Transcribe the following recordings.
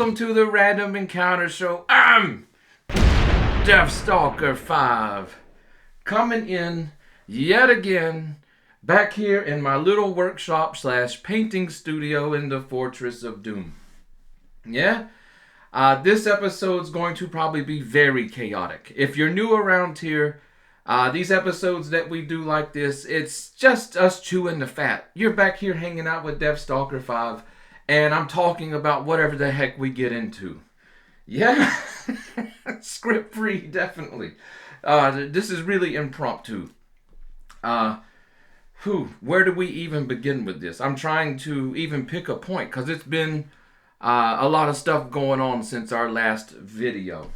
Welcome to the Random Encounter Show. I'm Deathstalker 5, coming in yet again, back here in my little workshop slash painting studio in the Fortress of Doom. Yeah? This episode's going to probably be very chaotic. If you're new around here, these episodes that we do like this, it's just us chewing the fat. You're back here hanging out with Deathstalker 5, and I'm talking about whatever the heck we get into. Yeah? Script free, definitely. This is really impromptu. Where do we even begin with this? I'm trying to even pick a point, because it's been a lot of stuff going on since our last video.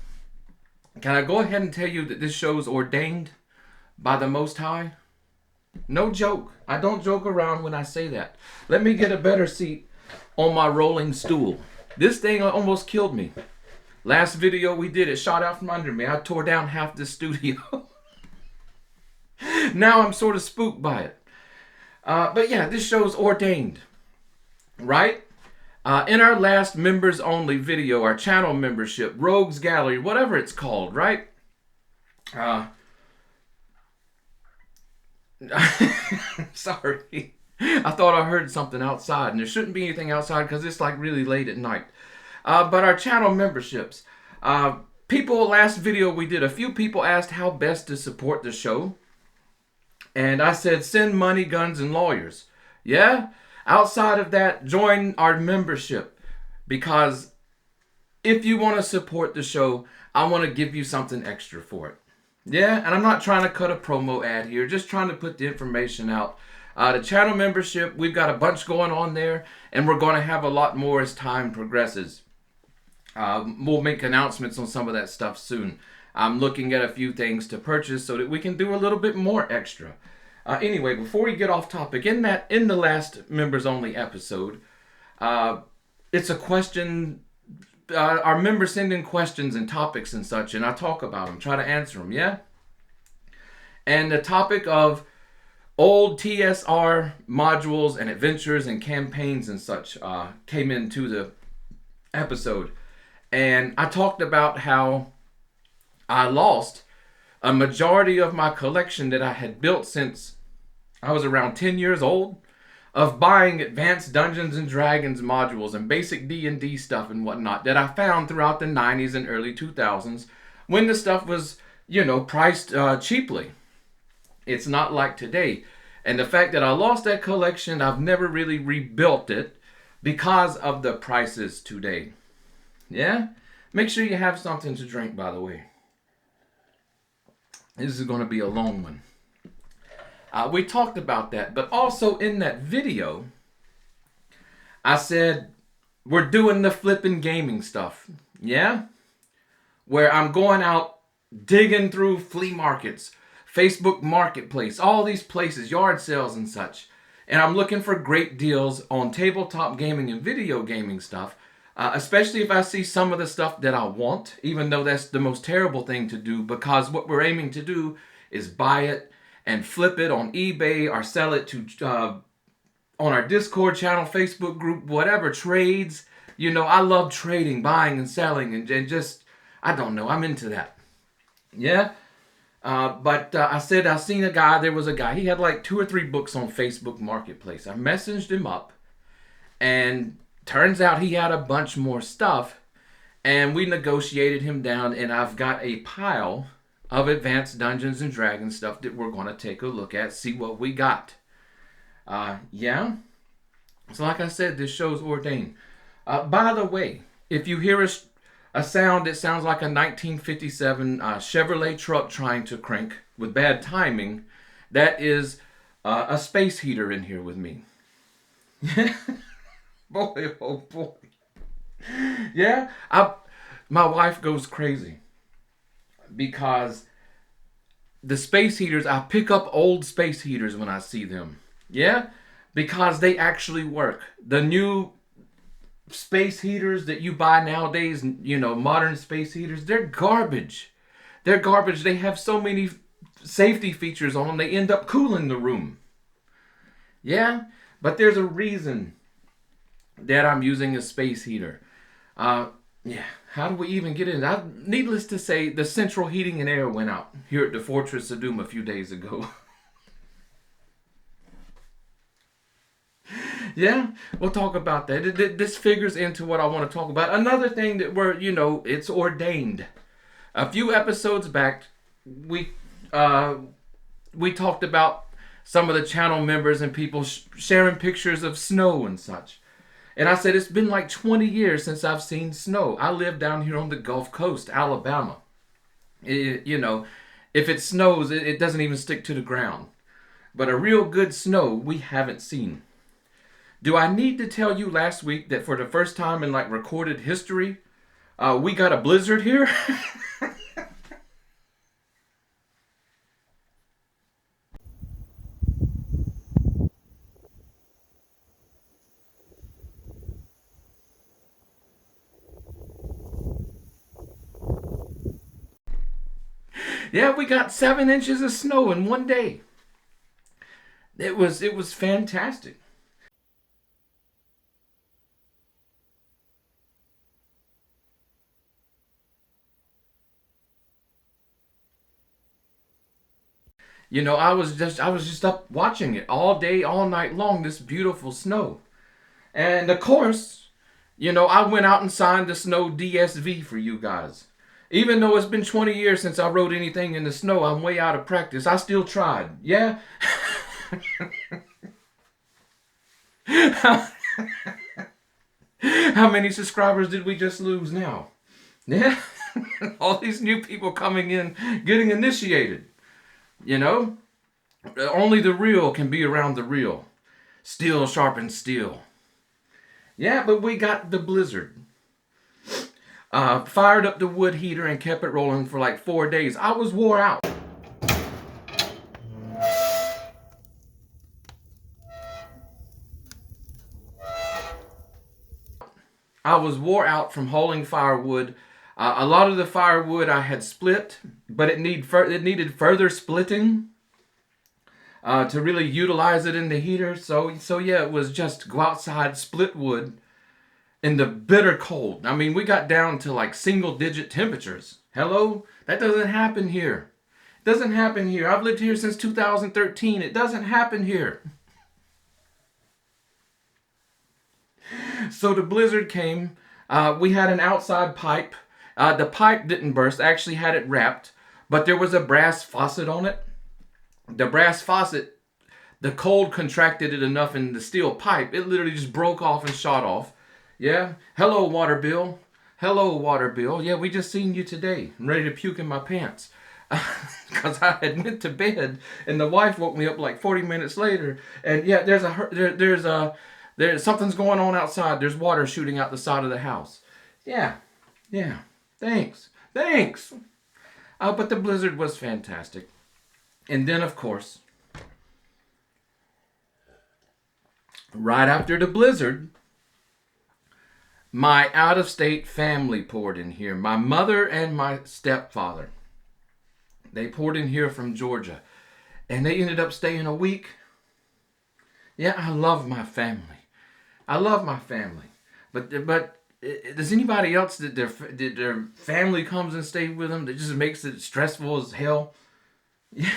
Can I go ahead and tell you that this show's ordained by the Most High? No joke. I don't joke around when I say that. Let me get a better seat on my rolling stool. This thing almost killed me. Last video we did, it shot out from under me. I tore down half the studio. Now I'm sort of spooked by it. But yeah, this show's ordained. Right? In our last members only video, our channel membership, Rogues Gallery, whatever it's called, right? Sorry. I thought I heard something outside, and there shouldn't be anything outside because it's like really late at night. But our channel memberships. Last video we did, a few people asked how best to support the show. And I said, send money, guns, and lawyers. Yeah? Outside of that, join our membership. Because if you want to support the show, I want to give you something extra for it. Yeah? And I'm not trying to cut a promo ad here. Just trying to put the information out. The channel membership, we've got a bunch going on there. And we're going to have a lot more as time progresses. We'll make announcements on some of that stuff soon. I'm looking at a few things to purchase so that we can do a little bit more extra. Anyway, before we get off topic, in the last members only episode, it's a question. Our members send in questions and topics and such, and I talk about them, try to answer them. Yeah. And the topic of old TSR modules and adventures and campaigns and such came into the episode, and I talked about how I lost a majority of my collection that I had built since I was around 10 years old of buying advanced Dungeons and Dragons modules and basic D&D stuff and whatnot that I found throughout the 90s and early 2000s when the stuff was, priced cheaply. It's not like today. And the fact that I lost that collection, I've never really rebuilt it because of the prices today. Yeah? Make sure you have something to drink, by the way. This is going to be a long one. We talked about that, but also in that video, I said, we're doing the flipping gaming stuff. Yeah? Where I'm going out digging through flea markets, Facebook Marketplace, all these places, yard sales and such. And I'm looking for great deals on tabletop gaming and video gaming stuff. Especially if I see some of the stuff that I want, even though that's the most terrible thing to do, because what we're aiming to do is buy it and flip it on eBay or sell it to on our Discord channel, Facebook group, whatever, trades. I love trading, buying and selling, and just, I don't know, I'm into that. Yeah? But I said I seen there was a guy, he had like 2 or 3 books on Facebook Marketplace. I messaged him up, and turns out he had a bunch more stuff, and we negotiated him down, and I've got a pile of advanced Dungeons and Dragons stuff that we're going to take a look at, see what we got. Yeah? So like I said, this show's ordained. By the way, if you hear a sound that sounds like a 1957 Chevrolet truck trying to crank with bad timing, that is a space heater in here with me. Boy, oh boy. Yeah, my wife goes crazy because the space heaters, I pick up old space heaters when I see them. Yeah, because they actually work. The new space heaters that you buy nowadays, modern space heaters, they're garbage. They're garbage. They have so many safety features on them, they end up cooling the room. Yeah, but there's a reason that I'm using a space heater. Yeah, how do we even get in? Needless to say, the central heating and air went out here at the Fortress of Doom a few days ago. Yeah, we'll talk about that. This figures into what I want to talk about. Another thing that it's ordained. A few episodes back, we uh, we talked about some of the channel members and people sharing pictures of snow and such. And I said, it's been like 20 years since I've seen snow. I live down here on the Gulf Coast, Alabama. If it snows, it doesn't even stick to the ground. But a real good snow, we haven't seen. Do I need to tell you last week that for the first time in like recorded history, we got a blizzard here? Yeah, we got 7 inches of snow in one day. It was fantastic. I was just up watching it all day, all night long. This beautiful snow, and of course, I went out and signed the snow DSV for you guys. Even though it's been 20 years since I wrote anything in the snow, I'm way out of practice. I still tried. Yeah. How many subscribers did we just lose now? Yeah. All these new people coming in, getting initiated. You know? Only the real can be around the real. Steel sharpens steel. Yeah, but we got the blizzard. Fired up the wood heater and kept it rolling for like 4 days. I was wore out. I was wore out from hauling firewood. A lot of the firewood I had split, but it needed further splitting to really utilize it in the heater. So yeah, it was just go outside, split wood in the bitter cold. I mean, we got down to like single digit temperatures. Hello? That doesn't happen here. It doesn't happen here. I've lived here since 2013. It doesn't happen here. So the blizzard came. We had an outside pipe. The pipe didn't burst. I actually had it wrapped, but there was a brass faucet on it. The brass faucet, the cold contracted it enough in the steel pipe. It literally just broke off and shot off. Yeah. Hello, water bill. Hello, water bill. Yeah, we just seen you today. I'm ready to puke in my pants. Because I had went to bed and the wife woke me up like 40 minutes later. And yeah, there's something's going on outside. There's water shooting out the side of the house. Yeah. Yeah. Thanks. Thanks. But the blizzard was fantastic. And then, of course, right after the blizzard, my out of state family poured in here. My mother and my stepfather. They poured in here from Georgia. And they ended up staying a week. Yeah, I love my family. I love my family. But does anybody else that their family comes and stays with them that just makes it stressful as hell? Yeah,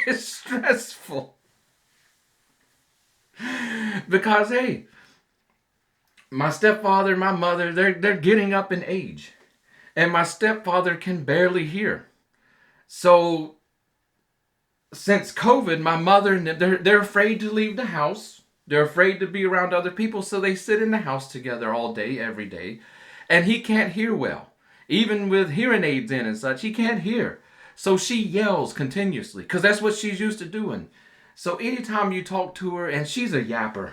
it's stressful. Because hey, my stepfather, my mother, they're getting up in age. And my stepfather can barely hear. So since COVID, my mother and they're afraid to leave the house. They're afraid to be around other people, so they sit in the house together all day, every day. And he can't hear well. Even with hearing aids in and such, he can't hear. So she yells continuously, because that's what she's used to doing. So anytime you talk to her, and she's a yapper.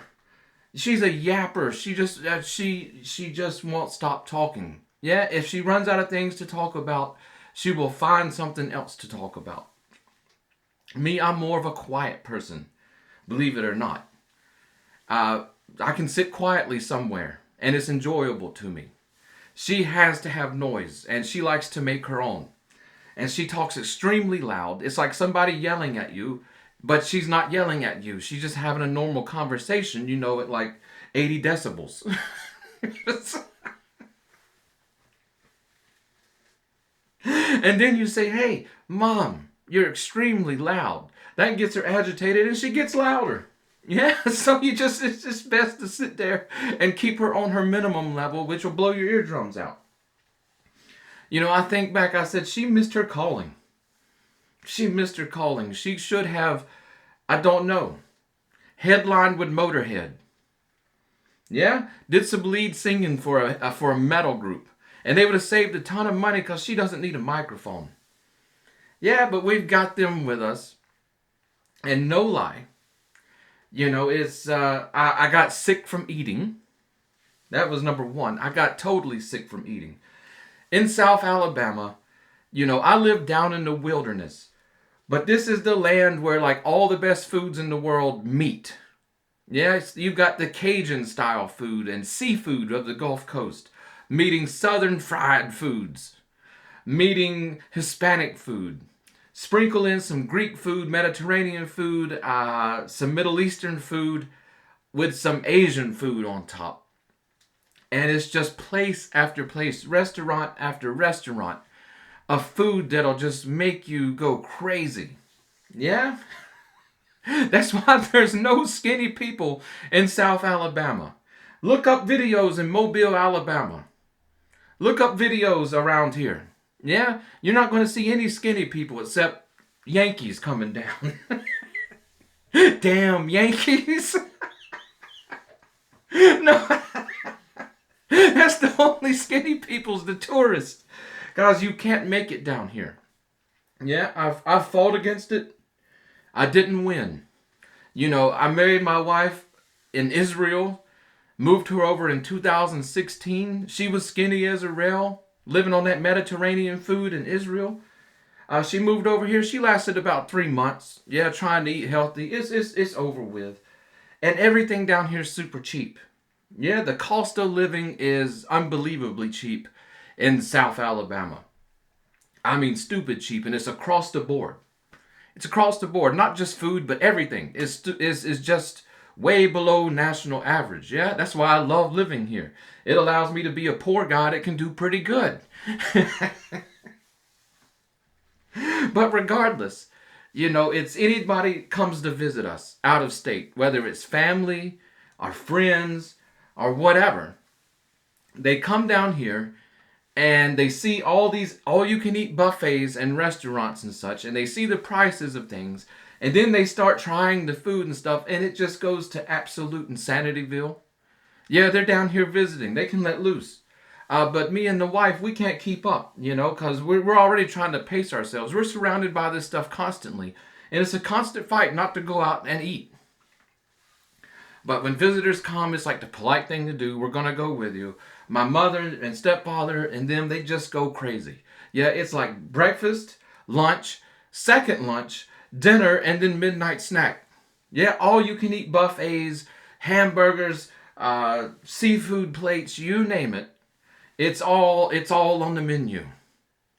She's a yapper. She just won't stop talking. Yeah, if she runs out of things to talk about, she will find something else to talk about. Me, I'm more of a quiet person, believe it or not. I can sit quietly somewhere, and it's enjoyable to me. She has to have noise, and she likes to make her own. And she talks extremely loud. It's like somebody yelling at you, but she's not yelling at you. She's just having a normal conversation, at like 80 decibels. And then you say, hey, Mom, you're extremely loud. That gets her agitated and she gets louder. Yeah, so it's just best to sit there and keep her on her minimum level, which will blow your eardrums out. I think back, I said, she missed her calling. She missed her calling. She should have, I don't know, headlined with Motorhead. Yeah, did some lead singing for a metal group. And they would have saved a ton of money because she doesn't need a microphone. Yeah, but we've got them with us. And no lie, it's I got sick from eating. That was number one. I got totally sick from eating. In South Alabama, I live down in the wilderness. But this is the land where like all the best foods in the world meet. Yes, you've got the Cajun style food and seafood of the Gulf Coast, meeting southern fried foods, meeting Hispanic food. Sprinkle in some Greek food, Mediterranean food, some Middle Eastern food with some Asian food on top. And it's just place after place, restaurant after restaurant of food that'll just make you go crazy. Yeah? That's why there's no skinny people in South Alabama. Look up videos in Mobile, Alabama. Look up videos around here. Yeah? You're not going to see any skinny people except Yankees coming down. Damn Yankees. No. That's the only skinny people's the tourists. Guys, you can't make it down here. Yeah, I've fought against it. I didn't win. I married my wife in Israel, moved her over in 2016. She was skinny as a rail, living on that Mediterranean food in Israel. She moved over here. She lasted about 3 months. Yeah, trying to eat healthy. It's over with. And everything down here is super cheap. Yeah, the cost of living is unbelievably cheap in South Alabama. I mean, stupid cheap, and it's across the board. It's across the board, not just food, but everything is just way below national average. Yeah, that's why I love living here. It allows me to be a poor guy that can do pretty good. But regardless, it's anybody comes to visit us out of state, whether it's family, our friends, or whatever. They come down here and they see all these all-you-can-eat buffets and restaurants and such, and they see the prices of things, and then they start trying the food and stuff, and it just goes to absolute insanityville. Yeah, they're down here visiting. They can let loose. But me and the wife, we can't keep up, because we're already trying to pace ourselves. We're surrounded by this stuff constantly, and it's a constant fight not to go out and eat. But when visitors come, it's like the polite thing to do. We're going to go with you. My mother and stepfather and them, they just go crazy. Yeah, it's like breakfast, lunch, second lunch, dinner, and then midnight snack. Yeah, all you can eat buffets, hamburgers, seafood plates, you name it. It's all on the menu.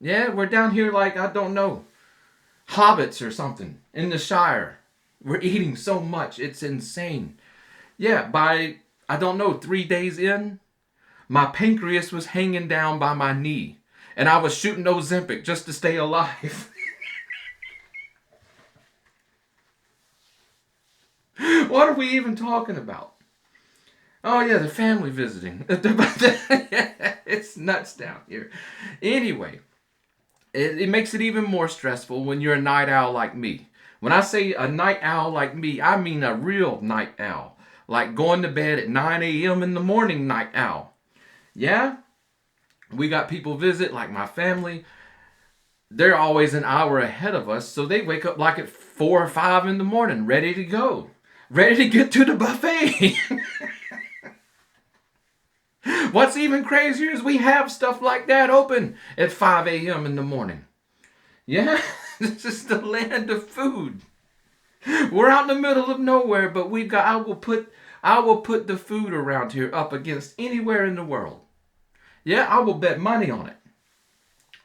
Yeah, we're down here like, I don't know, hobbits or something in the Shire. We're eating so much. It's insane. Yeah, by, 3 days in, my pancreas was hanging down by my knee. And I was shooting Ozempic just to stay alive. What are we even talking about? Oh yeah, the family visiting. It's nuts down here. Anyway, it makes it even more stressful when you're a night owl like me. When I say a night owl like me, I mean a real night owl. Like going to bed at 9 a.m. in the morning night owl. Yeah? We got people visit, like my family. They're always an hour ahead of us, so they wake up like at 4 or 5 in the morning, ready to go. Ready to get to the buffet. What's even crazier is we have stuff like that open at 5 a.m. in the morning. Yeah? This is the land of food. We're out in the middle of nowhere, but I will put the food around here up against anywhere in the world. Yeah, I will bet money on it.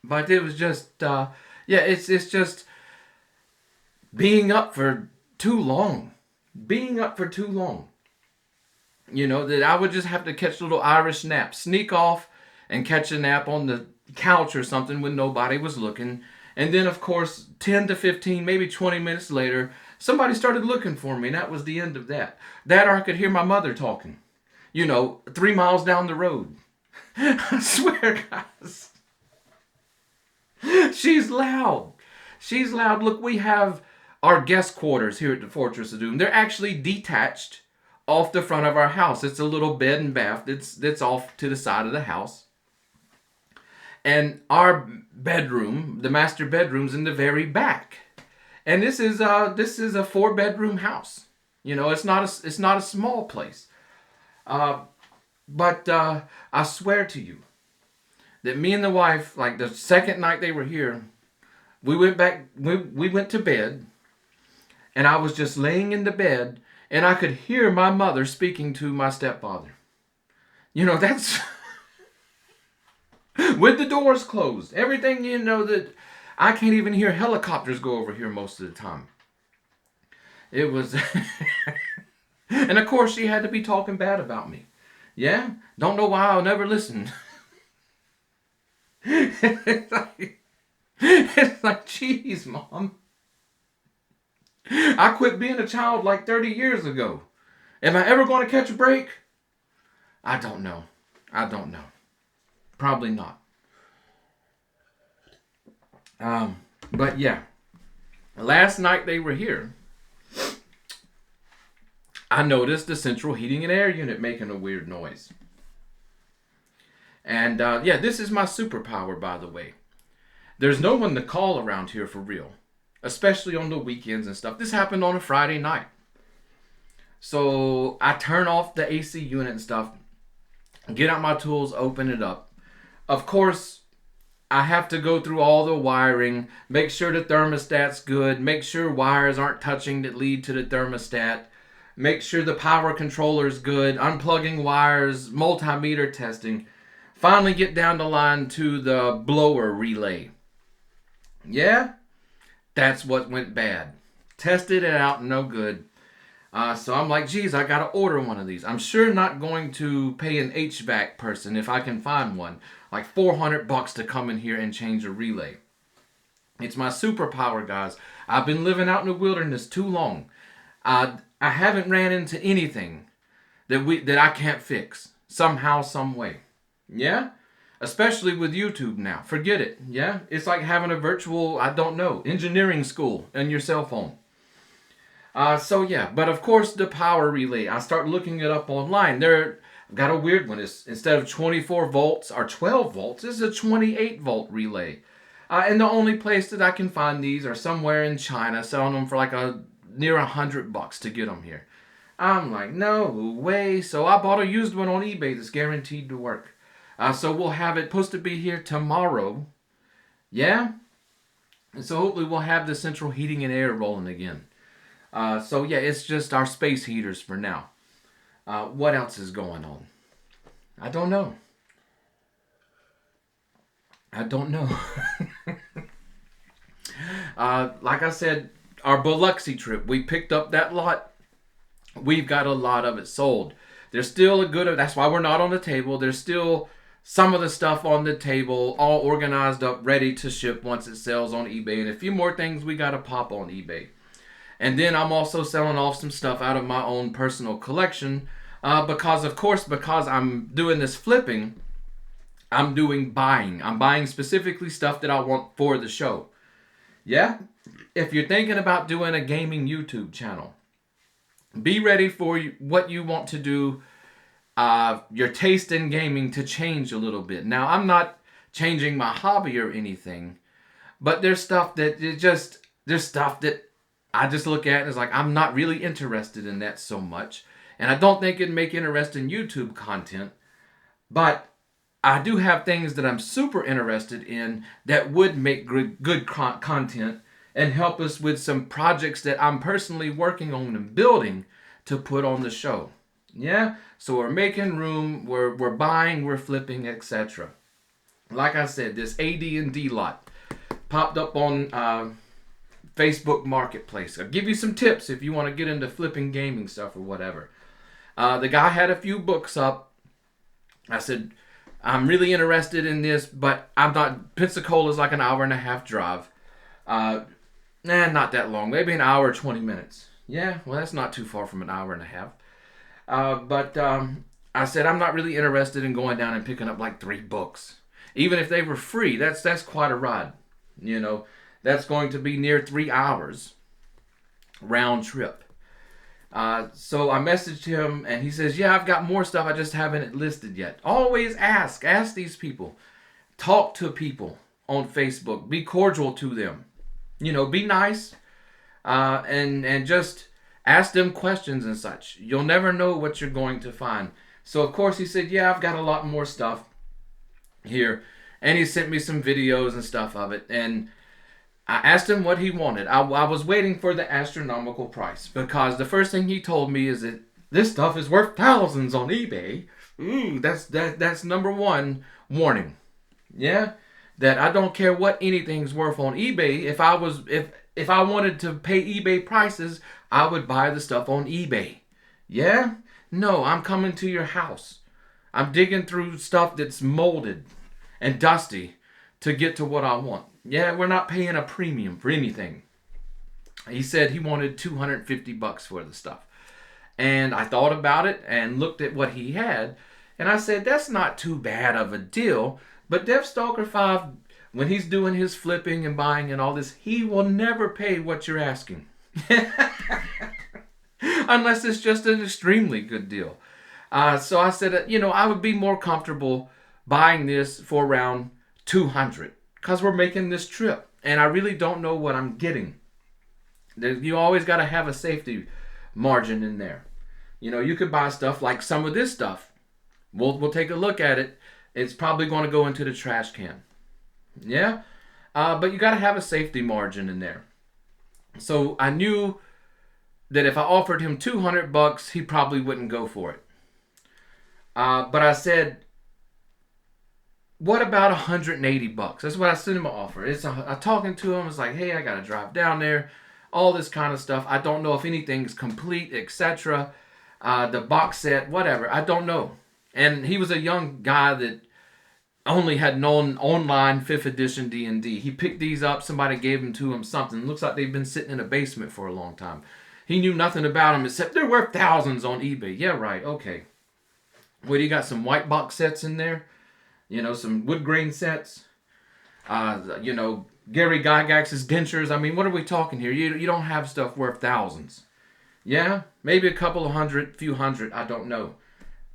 But it was just, it's just being up for too long. Being up for too long. That I would just have to catch little Irish naps. Sneak off and catch a nap on couch or something when nobody was looking. And then, of course, 10 to 15, maybe 20 minutes later, somebody started looking for me, and that was the end of that. That or I could hear my mother talking, 3 miles down the road. I swear, guys. She's loud. She's loud. Look, we have our guest quarters here at the Fortress of Doom. They're actually detached off the front of our house. It's a little bed and bath that's off to the side of the house. And our bedroom, the master bedroom's in the very back. And this is a 4-bedroom house. It's not a small place. But I swear to you that me and the wife, like the second night they were here, we went to bed, and I was just laying in the bed, and I could hear my mother speaking to my stepfather. That's with the doors closed. Everything, that I can't even hear helicopters go over here most of the time. It was, and of course she had to be talking bad about me. Yeah? Don't know why I'll never listen. It's like, geez, Mom. I quit being a child like 30 years ago. Am I ever going to catch a break? I don't know. Probably not. But yeah. Last night they were here. I noticed the central heating and air unit making a weird noise. And this is my superpower, by the way. There's no one to call around here for real. Especially on the weekends and stuff. This happened on a Friday night. So I turn off the AC unit and stuff. Get out my tools, open it up. Of course, I have to go through all the wiring. Make sure the thermostat's good. Make sure wires aren't touching that lead to the thermostat. Make sure the power controller's good. Unplugging wires. Multimeter testing. Finally get down the line to the blower relay. Yeah? That's what went bad. Tested it out, no good. So I'm like, geez, I gotta order one of these. I'm sure not going to pay an HVAC person if I can find one. Like $400 to come in here and change a relay. It's my superpower, guys. I've been living out in the wilderness too long. I haven't ran into anything that I can't fix. Somehow, some way. Yeah? Especially with YouTube now. Forget it. Yeah? It's like having a virtual, engineering school on your cell phone. But of course the power relay, I start looking it up online. I've got a weird one. It's, instead of 24 volts or 12 volts, it's a 28 volt relay. And the only place that I can find these are somewhere in China, selling them for like near $100 to get them here. I'm like, no way. So I bought a used one on eBay that's guaranteed to work. So we'll have it supposed to be here tomorrow. Yeah? And so hopefully we'll have the central heating and air rolling again. It's just our space heaters for now. What else is going on? I don't know. Like I said, our Biloxi trip, we picked up that lot. We've got a lot of it sold. There's still that's why we're not on the table. There's still some of the stuff on the table, all organized up, ready to ship once it sells on eBay. And a few more things we got to pop on eBay. And then I'm also selling off some stuff out of my own personal collection. Because I'm doing this flipping, I'm doing buying. I'm buying specifically stuff that I want for the show. Yeah? If you're thinking about doing a gaming YouTube channel, be ready for what you want to do. Your taste in gaming to change a little bit. Now, I'm not changing my hobby or anything, but there's stuff that I just look at and it's like, I'm not really interested in that so much. And I don't think it'd make interesting YouTube content, but I do have things that I'm super interested in that would make good content and help us with some projects that I'm personally working on and building to put on the show. Yeah? So we're making room, we're buying, we're flipping, etc. Like I said, this AD&D lot popped up on Facebook Marketplace. I'll give you some tips if you want to get into flipping gaming stuff or whatever. The guy had a few books up. I said, I'm really interested in this, but I'm not. Pensacola's like an hour and a half drive. Uh, not that long. Maybe an hour, 20 minutes. Yeah, well, that's not too far from an hour and a half. But I said I'm not really interested in going down and picking up like 3 books, even if they were free. That's quite a ride. You know, that's going to be near 3 hours round trip. So I messaged him and he says, yeah, I've got more stuff. I just haven't it listed yet. Always ask these people, talk to people on Facebook, be cordial to them, be nice, and just ask them questions and such. You'll never know what you're going to find. So of course he said, yeah, I've got a lot more stuff here. And he sent me some videos and stuff of it. And I asked him what he wanted. I was waiting for the astronomical price because the first thing he told me is that this stuff is worth thousands on eBay. That's number one warning. Yeah, that I don't care what anything's worth on eBay. If I wanted to pay eBay prices, I would buy the stuff on eBay. Yeah, no, I'm coming to your house. I'm digging through stuff that's molded and dusty to get to what I want. Yeah, we're not paying a premium for anything. He said he wanted $250 for the stuff. And I thought about it and looked at what he had. And I said, that's not too bad of a deal. But Deathstalker 5, when he's doing his flipping and buying and all this, he will never pay what you're asking. Unless it's just an extremely good deal. So I said, I would be more comfortable buying this for around $200. Because we're making this trip. And I really don't know what I'm getting. You always got to have a safety margin in there. You could buy stuff like some of this stuff. We'll take a look at it. It's probably going to go into the trash can. Yeah? But you got to have a safety margin in there. So I knew that if I offered him $200, he probably wouldn't go for it. But I said, what about $180? That's what I sent him an offer. I talking to him. It's like, hey, I got to drive down there. All this kind of stuff. I don't know if anything's complete, etc. The box set, whatever. I don't know. And he was a young guy that only had known online 5th edition D&D. He picked these up. Somebody gave them to him something. Looks like they've been sitting in a basement for a long time. He knew nothing about them except they're worth thousands on eBay. Yeah, right. Okay. Well, you got some white box sets in there. Some wood grain sets. Gary Gygax's dentures. I mean, what are we talking here? You don't have stuff worth thousands. Yeah? Maybe a couple of hundred, few hundred. I don't know.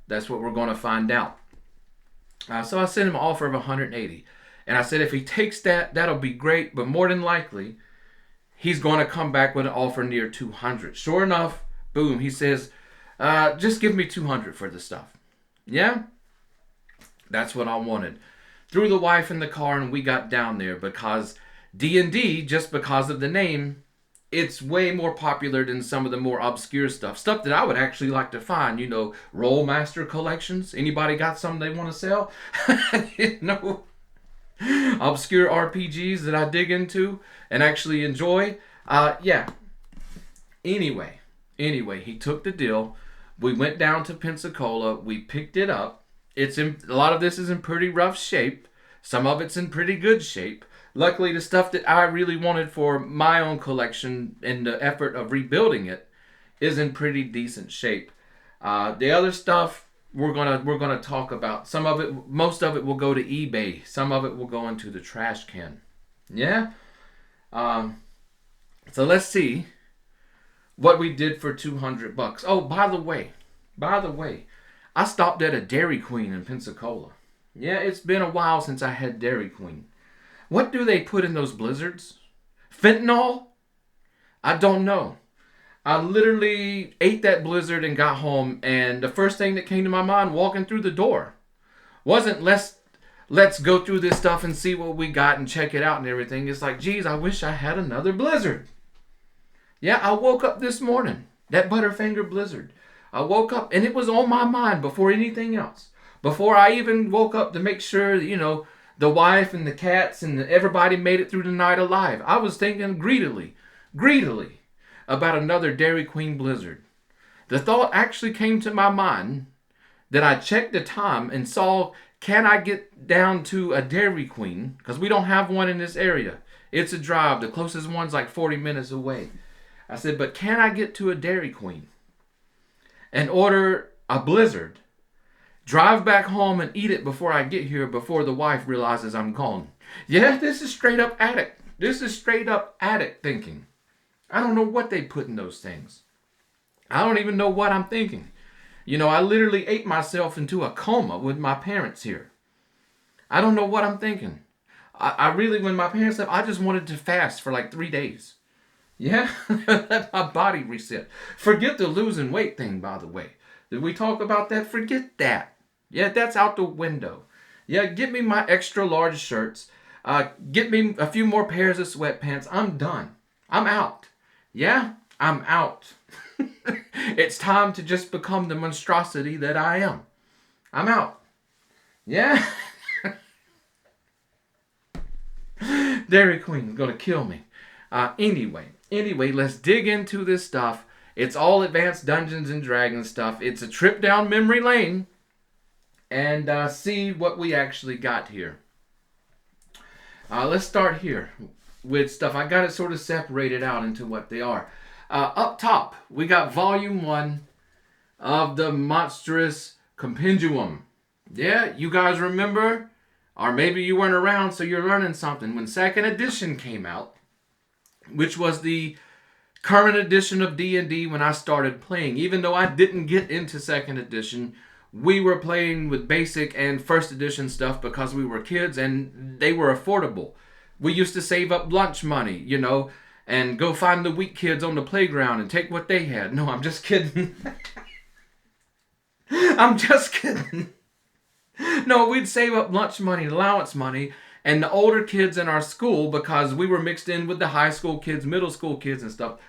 That's what we're going to find out. So I sent him an offer of $180. And I said, if he takes that, that'll be great. But more than likely, he's going to come back with an offer near $200. Sure enough, boom, he says, just give me $200 for the stuff. Yeah? That's what I wanted. Threw the wife in the car and we got down there because D&D, just because of the name, it's way more popular than some of the more obscure stuff. Stuff that I would actually like to find, Rollmaster collections. Anybody got something they want to sell? Obscure RPGs that I dig into and actually enjoy. Yeah. Anyway, he took the deal. We went down to Pensacola. We picked it up. A lot of this is in pretty rough shape. Some of it's in pretty good shape. Luckily, the stuff that I really wanted for my own collection and the effort of rebuilding it is in pretty decent shape. The other stuff we're gonna talk about. Most of it will go to eBay. Some of it will go into the trash can. Yeah. So let's see what we did for $200. Oh, by the way, I stopped at a Dairy Queen in Pensacola. Yeah, it's been a while since I had Dairy Queen. What do they put in those blizzards? Fentanyl? I don't know. I literally ate that blizzard and got home, and the first thing that came to my mind walking through the door wasn't let's go through this stuff and see what we got and check it out and everything. It's like, geez, I wish I had another blizzard. Yeah, I woke up this morning, that Butterfinger blizzard. I woke up and it was on my mind before anything else. Before I even woke up to make sure, the wife and the cats and everybody made it through the night alive. I was thinking greedily about another Dairy Queen blizzard. The thought actually came to my mind that I checked the time and saw can I get down to a Dairy Queen? Because we don't have one in this area. It's a drive. The closest one's like 40 minutes away. I said, but can I get to a Dairy Queen and order a Blizzard? Drive back home and eat it before I get here, before the wife realizes I'm gone. Yeah, this is straight up addict. This is straight up addict thinking. I don't know what they put in those things. I don't even know what I'm thinking. You know, I literally ate myself into a coma with my parents here. I don't know what I'm thinking. I really, when my parents left, I just wanted to fast for like 3 days. Yeah, let my body reset. Forget the losing weight thing, by the way. Did we talk about that? Forget that. Yeah, that's out the window. Yeah, get me my extra large shirts. Get me a few more pairs of sweatpants. I'm done. I'm out. Yeah, I'm out. It's time to just become the monstrosity that I am. I'm out. Yeah. Dairy Queen is gonna kill me. Anyway, let's dig into this stuff. It's all advanced Dungeons and Dragons stuff. It's a trip down memory lane, and see what we actually got here. Let's start here with stuff. I got it sort of separated out into what they are. Up top, we got Volume 1 of the Monstrous Compendium. Yeah, you guys remember? Or maybe you weren't around, so you're learning something. When 2nd edition came out, which was the current edition of D&D when I started playing. Even though I didn't get into 2nd edition, we were playing with basic and 1st edition stuff because we were kids and they were affordable. We used to save up lunch money, you know, and go find the weak kids on the playground and take what they had. No, I'm just kidding. I'm just kidding. No, we'd save up lunch money, allowance money, and the older kids in our school, because we were mixed in with the high school kids, middle school kids and stuff,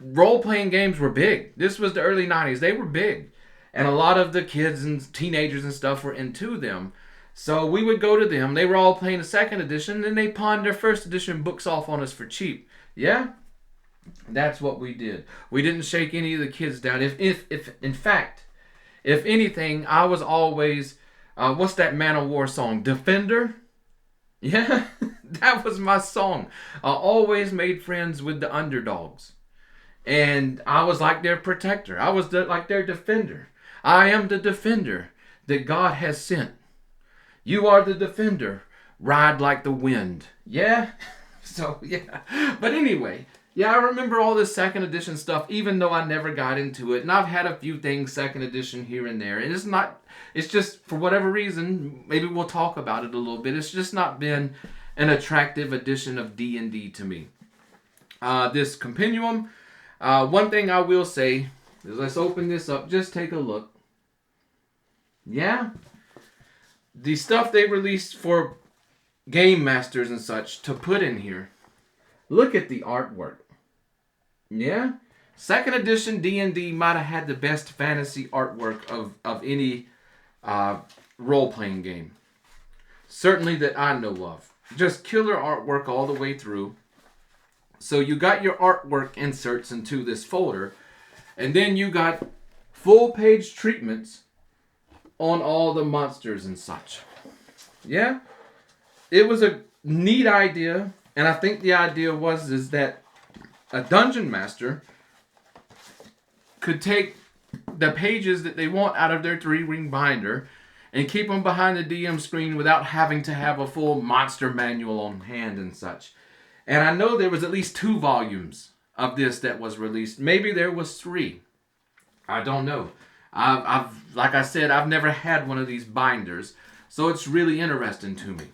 role-playing games were big. This was the early 90s. They were big. And a lot of the kids and teenagers and stuff were into them. So we would go to them. They were all playing the 2nd edition, and they pawned their 1st edition books off on us for cheap. Yeah? That's what we did. We didn't shake any of the kids down. If in fact, if anything, I was always, what's that Man of War song? Defender? Yeah, that was my song. I always made friends with the underdogs. And I was like their protector. I was like their defender. I am the defender that God has sent. You are the defender. Ride like the wind. Yeah? So, yeah. But anyway, yeah, I remember all this 2nd edition stuff, even though I never got into it. And I've had a few things 2nd edition here and there. And it's just, for whatever reason, maybe we'll talk about it a little bit. It's just not been an attractive edition of D&D to me. This compendium, one thing I will say is, let's open this up. Just take a look. Yeah? The stuff they released for game masters and such to put in here. Look at the artwork. Yeah? 2nd edition D&D might have had the best fantasy artwork of any role-playing game. Certainly that I know of. Just killer artwork all the way through. So you got your artwork inserts into this folder. And then you got full-page treatments on all the monsters and such. Yeah? It was a neat idea. And I think the idea is that a dungeon master could take the pages that they want out of their 3-ring binder and keep them behind the DM screen without having to have a full monster manual on hand and such. And I know there was at least 2 volumes of this that was released. Maybe there was 3. I don't know. I've like I said, I've never had one of these binders, so it's really interesting to me.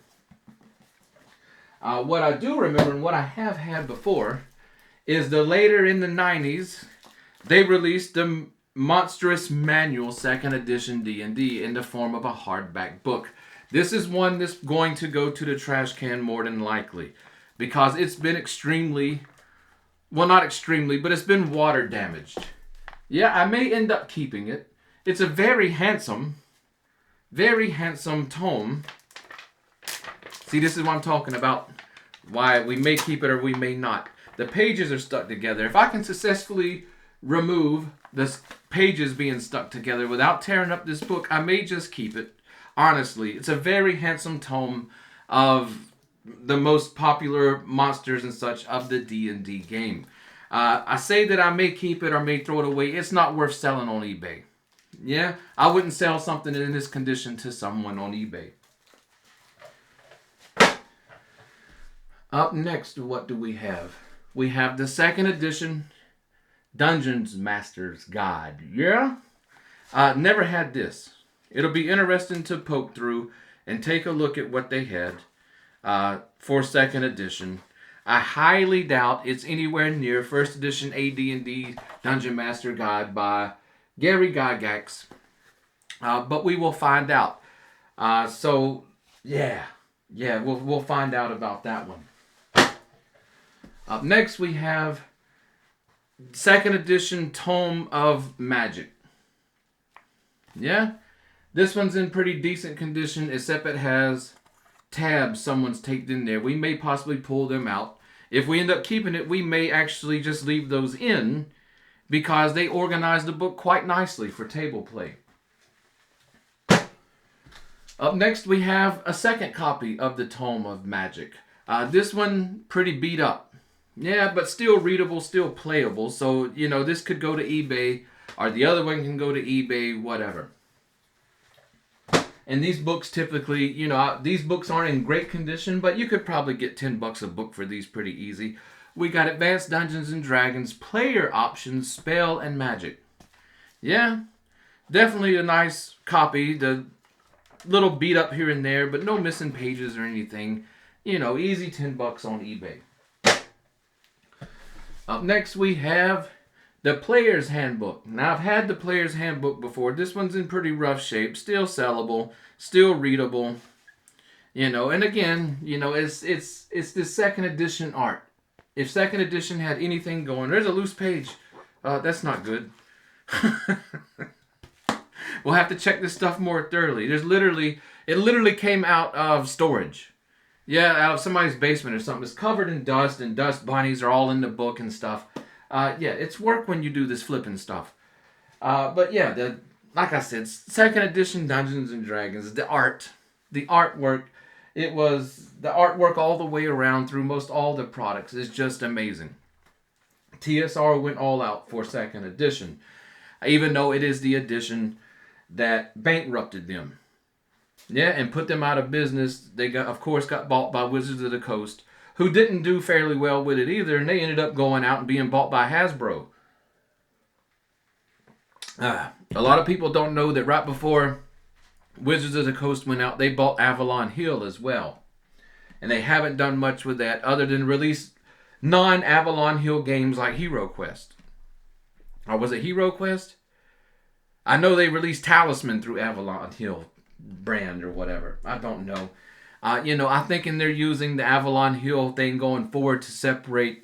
What I do remember and what I have had before is the later in the 90s, they released the Monstrous Manual 2nd edition D&D in the form of a hardback book. This is one that's going to go to the trash can more than likely because it's been extremely, well, not extremely, but it's been water damaged. Yeah, I may end up keeping it. It's a very handsome tome. See, this is what I'm talking about. Why we may keep it or we may not. The pages are stuck together. If I can successfully remove the pages being stuck together without tearing up this book, I may just keep it. Honestly, it's a very handsome tome of the most popular monsters and such of the D&D game. I say that I may keep it or may throw it away. It's not worth selling on eBay. Yeah, I wouldn't sell something in this condition to someone on eBay. Up next, what do we have? We have the second edition Dungeons Master's Guide. Yeah? Never had this. It'll be interesting to poke through and take a look at what they had for second edition. I highly doubt it's anywhere near first edition AD&D Dungeon Master Guide by Gary Gygax. But we will find out. We'll find out about that one. Up next, we have second edition Tome of Magic. Yeah, this one's in pretty decent condition, except it has tabs someone's taped in there. We may possibly pull them out. If we end up keeping it, we may actually just leave those in because they organize the book quite nicely for table play. Up next, we have a second copy of the Tome of Magic. This one pretty beat up. Yeah, but still readable, still playable. So, this could go to eBay, or the other one can go to eBay, whatever. And these books typically, these books aren't in great condition, but you could probably get $10 a book for these pretty easy. We got Advanced Dungeons and Dragons, Player Options, Spell, and Magic. Yeah, definitely a nice copy. The little beat up here and there, but no missing pages or anything. Easy $10 on eBay. Up next, we have the Player's Handbook. Now, I've had the Player's Handbook before. This one's in pretty rough shape. Still sellable. Still readable. And again, it's the second edition art. If second edition had anything going, there's a loose page. That's not good. We'll have to check this stuff more thoroughly. It literally came out of storage. Yeah, out of somebody's basement or something. It's covered in dust, and dust bunnies are all in the book and stuff. It's work when you do this flipping stuff. Like I said, second edition Dungeons and Dragons, the artwork, it was the artwork all the way around through most all the products is just amazing. TSR went all out for second edition, even though it is the edition that bankrupted them. Yeah, and put them out of business. They got bought by Wizards of the Coast, who didn't do fairly well with it either, and they ended up going out and being bought by Hasbro. A lot of people don't know that right before Wizards of the Coast went out, they bought Avalon Hill as well. And they haven't done much with that other than release non-Avalon Hill games like Hero Quest. Or was it Hero Quest? I know they released Talisman through Avalon Hill brand or whatever. I don't know. I'm thinking they're using the Avalon Hill thing going forward to separate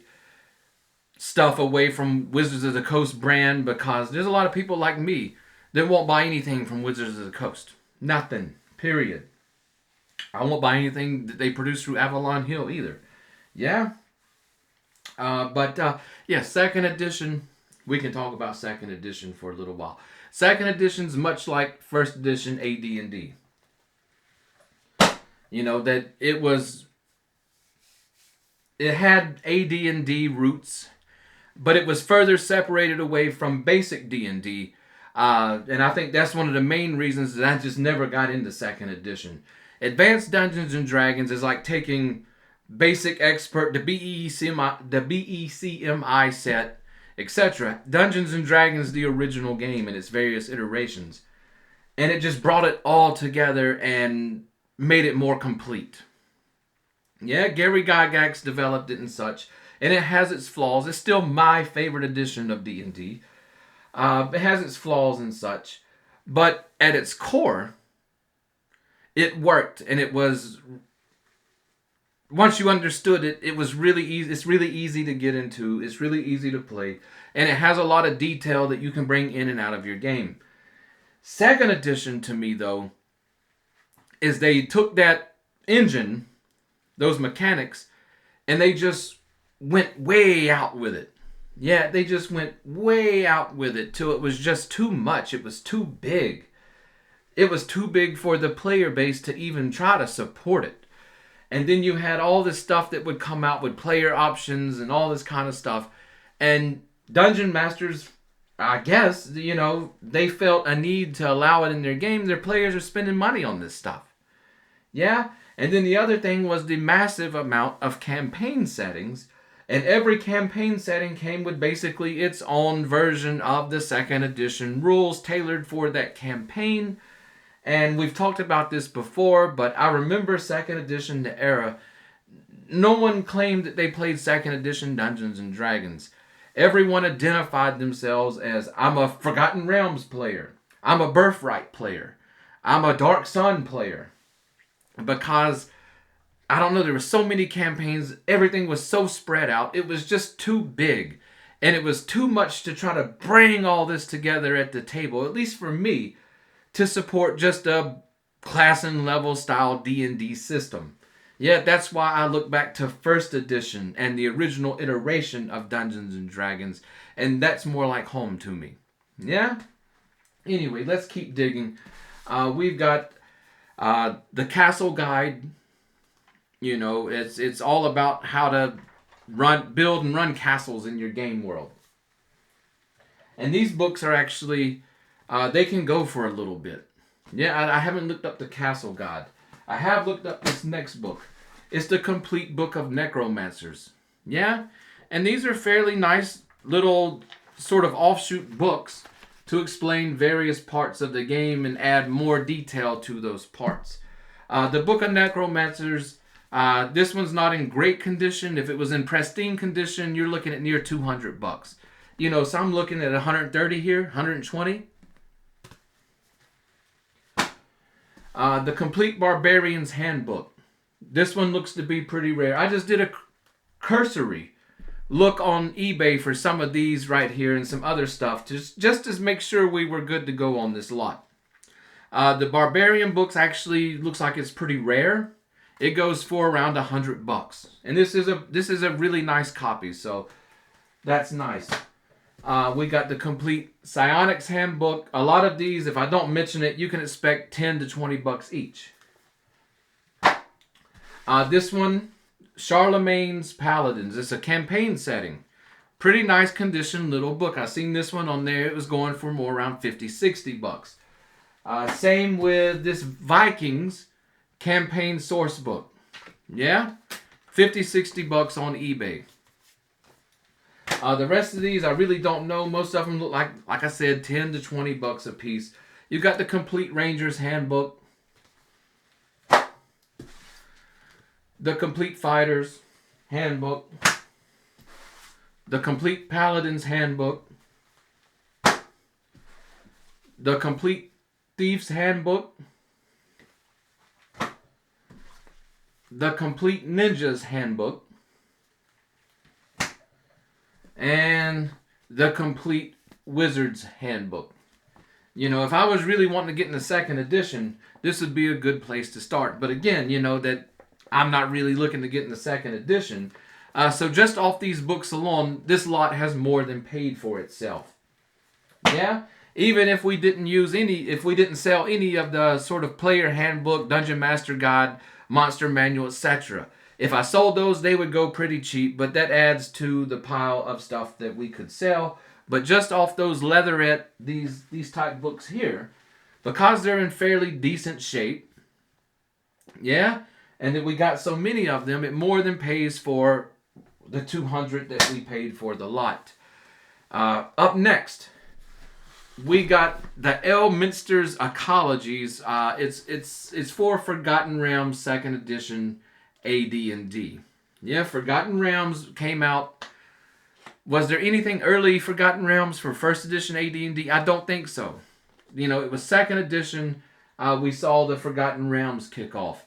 stuff away from Wizards of the Coast brand, because there's a lot of people like me that won't buy anything from Wizards of the Coast. Nothing. Period. I won't buy anything that they produce through Avalon Hill either. Yeah? Second edition. We can talk about second edition for a little while. Second edition's much like first edition AD&D. That it had AD&D roots, but it was further separated away from basic D&D. And I think that's one of the main reasons that I just never got into second edition. Advanced Dungeons and Dragons is like taking basic expert, the BECMI set, etc. Dungeons and Dragons, the original game in its various iterations. And it just brought it all together and made it more complete. Yeah, Gary Gygax developed it and such. And it has its flaws. It's still my favorite edition of D&D. It has its flaws and such. But at its core, it worked. And it was... Once you understood it, it was really easy. It's really easy to get into. It's really easy to play. And it has a lot of detail that you can bring in and out of your game. Second edition to me, though, is they took that engine, those mechanics, and they just went way out with it. Yeah, they just went way out with it till it was just too much. It was too big. It was too big for the player base to even try to support it. And then you had all this stuff that would come out with player options and all this kind of stuff. And Dungeon Masters, I guess, they felt a need to allow it in their game. Their players are spending money on this stuff. Yeah? And then the other thing was the massive amount of campaign settings. And every campaign setting came with basically its own version of the second edition rules tailored for that campaign. And we've talked about this before, but I remember second edition, the era. No one claimed that they played second edition Dungeons and Dragons. Everyone identified themselves as, I'm a Forgotten Realms player. I'm a Birthright player. I'm a Dark Sun player. Because, I don't know, there were so many campaigns. Everything was so spread out. It was just too big. And it was too much to try to bring all this together at the table, at least for me, to support just a class and level style D&D system. Yeah, that's why I look back to first edition and the original iteration of Dungeons and Dragons, and that's more like home to me. Yeah? Anyway, let's keep digging. We've got the Castle Guide. It's all about how to build and run castles in your game world. And these books are actually, they can go for a little bit. Yeah, I haven't looked up the Castle Guide. I have looked up this next book. It's the Complete Book of Necromancers. Yeah? And these are fairly nice little sort of offshoot books to explain various parts of the game and add more detail to those parts. The Book of Necromancers, this one's not in great condition. If it was in pristine condition, you're looking at near $200. So I'm looking at 130 here, 120. The Complete Barbarian's Handbook. This one looks to be pretty rare. I just did a cursory look on eBay for some of these right here and some other stuff, just to make sure we were good to go on this lot. The Barbarian books actually looks like it's pretty rare. It goes for around $100, and this is a really nice copy, so that's nice. We got the Complete Psionics Handbook. A lot of these, if I don't mention it, you can expect $10 to $20 each. This one, Charlemagne's Paladins. It's a campaign setting. Pretty nice condition little book. I seen this one on there. It was going for more around $50, $60. Same with this Vikings campaign source book. Yeah? $50, $60 on eBay. The rest of these I really don't know. Most of them look like I said, $10 to $20 a piece. You got the Complete Ranger's Handbook. The Complete Fighter's Handbook. The Complete Paladin's Handbook. The Complete Thief's Handbook. The Complete Ninja's Handbook. And the Complete Wizard's Handbook. If I was really wanting to get in the second edition, this would be a good place to start. But again, that I'm not really looking to get in the second edition. So just off these books alone, this lot has more than paid for itself. Yeah? Even if we didn't sell any of the sort of player handbook, Dungeon Master Guide, Monster Manual, etc. If I sold those, they would go pretty cheap, but that adds to the pile of stuff that we could sell. But just off those leatherette, these type books here, because they're in fairly decent shape, yeah, and that we got so many of them, it more than pays for the $200 that we paid for the lot. Up next, we got the Elminster's Ecologies. It's for Forgotten Realms 2nd edition AD&D. Yeah, Forgotten Realms came out. Was there anything early Forgotten Realms for 1st edition AD&D? I don't think so. It was 2nd edition. We saw the Forgotten Realms kick off.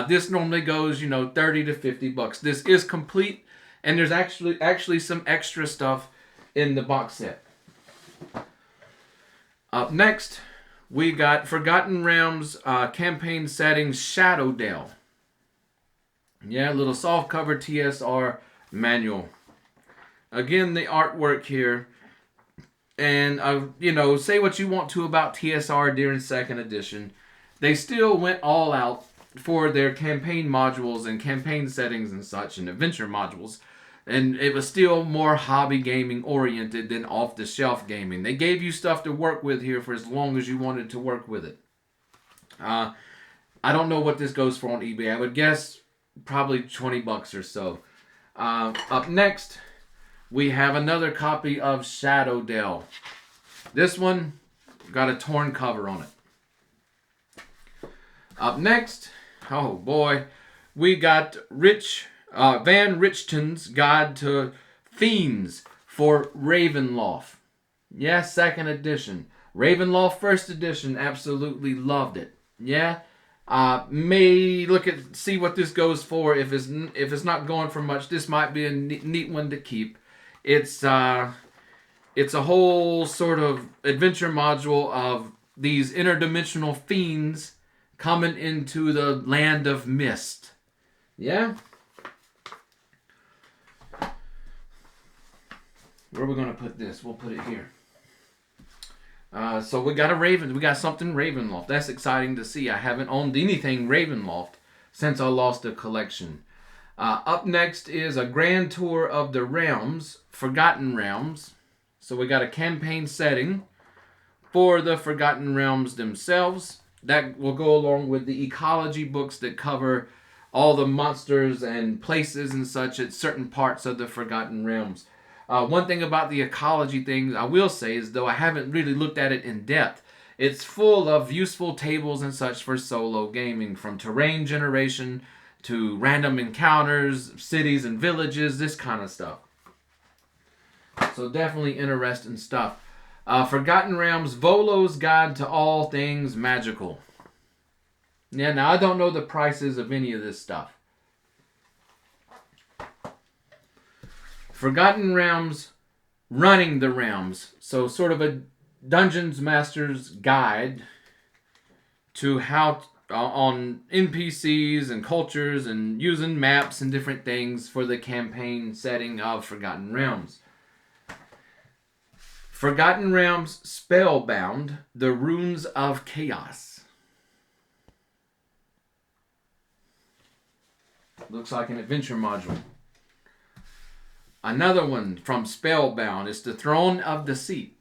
This normally goes, $30 to $50. This is complete, and there's actually some extra stuff in the box set. Up next, we got Forgotten Realms campaign settings Shadow Dale. Yeah, little soft-cover TSR manual. Again, the artwork here. And, you know, say what you want to about TSR during 2nd edition. They still went all out for their campaign modules and campaign settings and such and adventure modules. And it was still more hobby gaming oriented than off the shelf gaming. They gave you stuff to work with here for as long as you wanted to work with it. I don't know what this goes for on eBay. I would guess probably $20 or so. Up next, we have another copy of Shadow Dell. This one got a torn cover on it. Up next, oh boy, we got Van Richten's Guide to Fiends for Ravenloft. Yeah, 2nd edition. Ravenloft 1st edition, absolutely loved it. Yeah, may see what this goes for. If it's not going for much, this might be a neat one to keep. It's a whole sort of adventure module of these interdimensional fiends coming into the land of mist. Yeah. Where are we gonna put this? We'll put it here. So we got something Ravenloft. That's exciting to see. I haven't owned anything Ravenloft since I lost the collection. Up next is a grand tour of the realms, Forgotten Realms. So we got a campaign setting for the Forgotten Realms themselves. That will go along with the ecology books that cover all the monsters and places and such at certain parts of the Forgotten Realms. One thing about the ecology thing I will say is, though I haven't really looked at it in depth, it's full of useful tables and such for solo gaming, from terrain generation to random encounters, cities and villages, this kind of stuff. So definitely interesting stuff. Forgotten Realms, Volo's Guide to All Things Magical. Yeah, now I don't know the prices of any of this stuff. Forgotten Realms, Running the Realms. So sort of a Dungeons Master's guide to how on NPCs and cultures and using maps and different things for the campaign setting of Forgotten Realms. Forgotten Realms, Spellbound, The Runes of Chaos. Looks like an adventure module. Another one from Spellbound is The Throne of Deceit.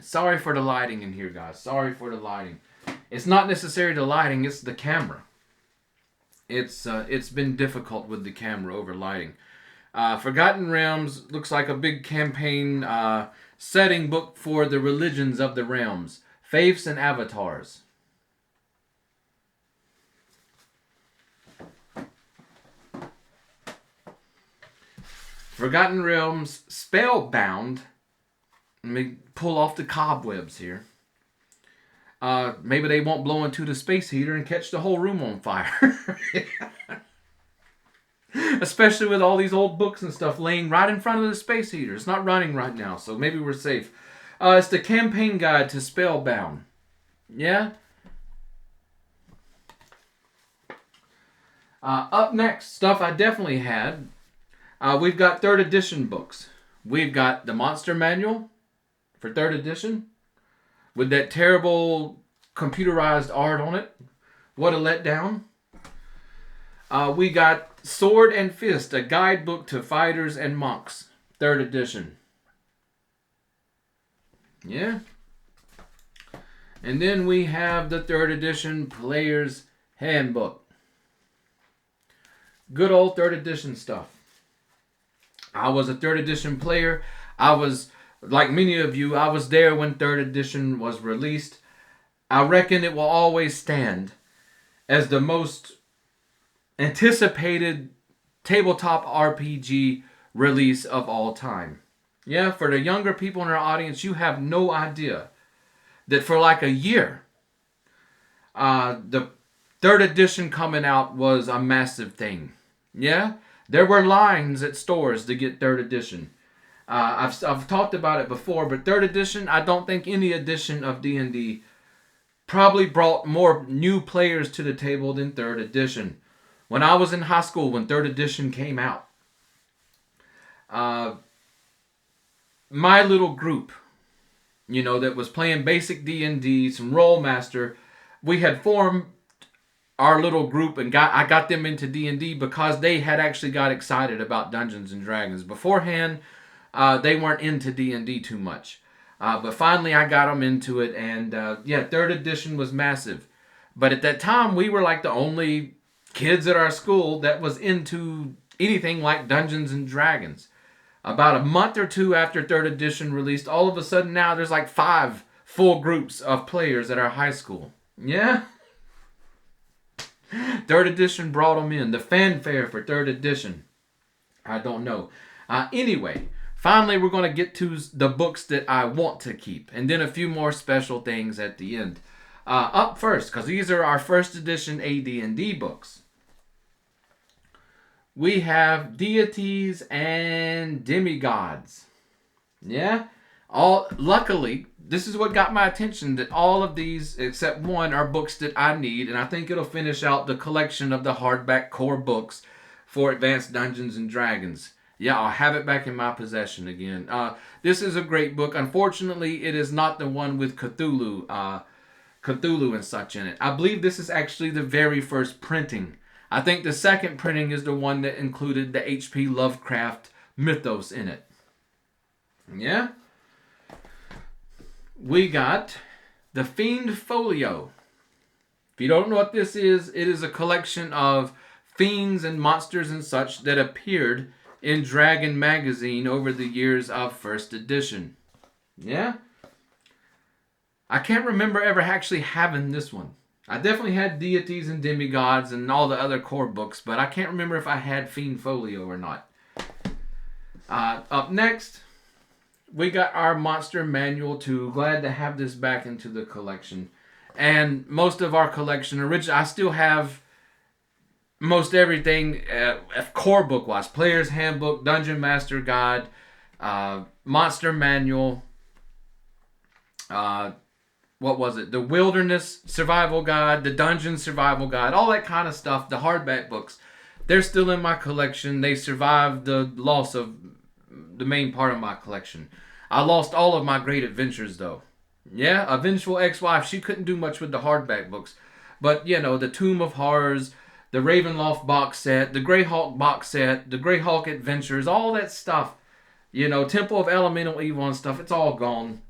Sorry for the lighting in here, guys. Sorry for the lighting. It's not necessarily the lighting, it's the camera. It's been difficult with the camera over lighting. Forgotten Realms looks like a big campaign setting book for the religions of the realms. Faiths and avatars. Forgotten Realms, Spellbound. Let me pull off the cobwebs here. Maybe they won't blow into the space heater and catch the whole room on fire. Especially with all these old books and stuff laying right in front of the space heater. It's not running right now, so maybe we're safe. It's the campaign guide to Spellbound. Yeah? Up next, stuff I definitely had. We've got 3rd edition books. We've got the Monster Manual for 3rd edition with that terrible computerized art on it. What a letdown. We got Sword and Fist, a guidebook to fighters and monks. 3rd edition. Yeah. And then we have the 3rd edition Player's Handbook. Good old 3rd edition stuff. I was a 3rd edition player. I was, like many of you, I was there when 3rd edition was released. I reckon it will always stand as the most anticipated tabletop RPG release of all time. Yeah, for the younger people in our audience, you have no idea that for like a year, the 3rd edition coming out was a massive thing. Yeah, there were lines at stores to get 3rd edition. I've talked about it before, but 3rd edition, I don't think any edition of D&D probably brought more new players to the table than 3rd edition. When I was in high school, when 3rd edition came out, my little group, that was playing basic D&D, some Rollmaster, we had formed our little group and I got them into D&D because they had actually got excited about Dungeons and Dragons. Beforehand, they weren't into D&D too much. But finally I got them into it, and yeah, 3rd edition was massive. But at that time, we were like the only kids at our school that was into anything like Dungeons and Dragons. About a month or two after 3rd edition released, all of a sudden now there's like 5 full groups of players at our high school. Yeah? 3rd edition brought them in. The fanfare for 3rd edition. I don't know. Anyway, finally we're going to get to the books that I want to keep. And then a few more special things at the end. Up first, because these are our 1st edition AD&D books. We have deities and demigods. Yeah? Luckily, this is what got my attention, that all of these, except one, are books that I need, and I think it'll finish out the collection of the hardback core books for Advanced Dungeons and Dragons. Yeah, I'll have it back in my possession again. This is a great book. Unfortunately, it is not the one with Cthulhu and such in it. I believe this is actually the very first printing. I think the 2nd printing is the one that included the H.P. Lovecraft mythos in it. Yeah? We got the Fiend Folio. If you don't know what this is, it is a collection of fiends and monsters and such that appeared in Dragon magazine over the years of 1st edition. Yeah? I can't remember ever actually having this one. I definitely had deities and demigods and all the other core books, but I can't remember if I had Fiend Folio or not. Up next, we got our Monster Manual 2. Glad to have this back into the collection. And most of our collection, I still have most everything core book-wise. Player's Handbook, Dungeon Master Guide, Monster Manual, what was it? The Wilderness Survival Guide, the Dungeon Survival Guide, all that kind of stuff, the hardback books. They're still in my collection. They survived the loss of the main part of my collection. I lost all of my great adventures, though. Yeah, a vengeful ex-wife, she couldn't do much with the hardback books. But, the Tomb of Horrors, the Ravenloft box set, the Greyhawk box set, the Greyhawk Adventures, all that stuff. Temple of Elemental Evil and stuff, it's all gone.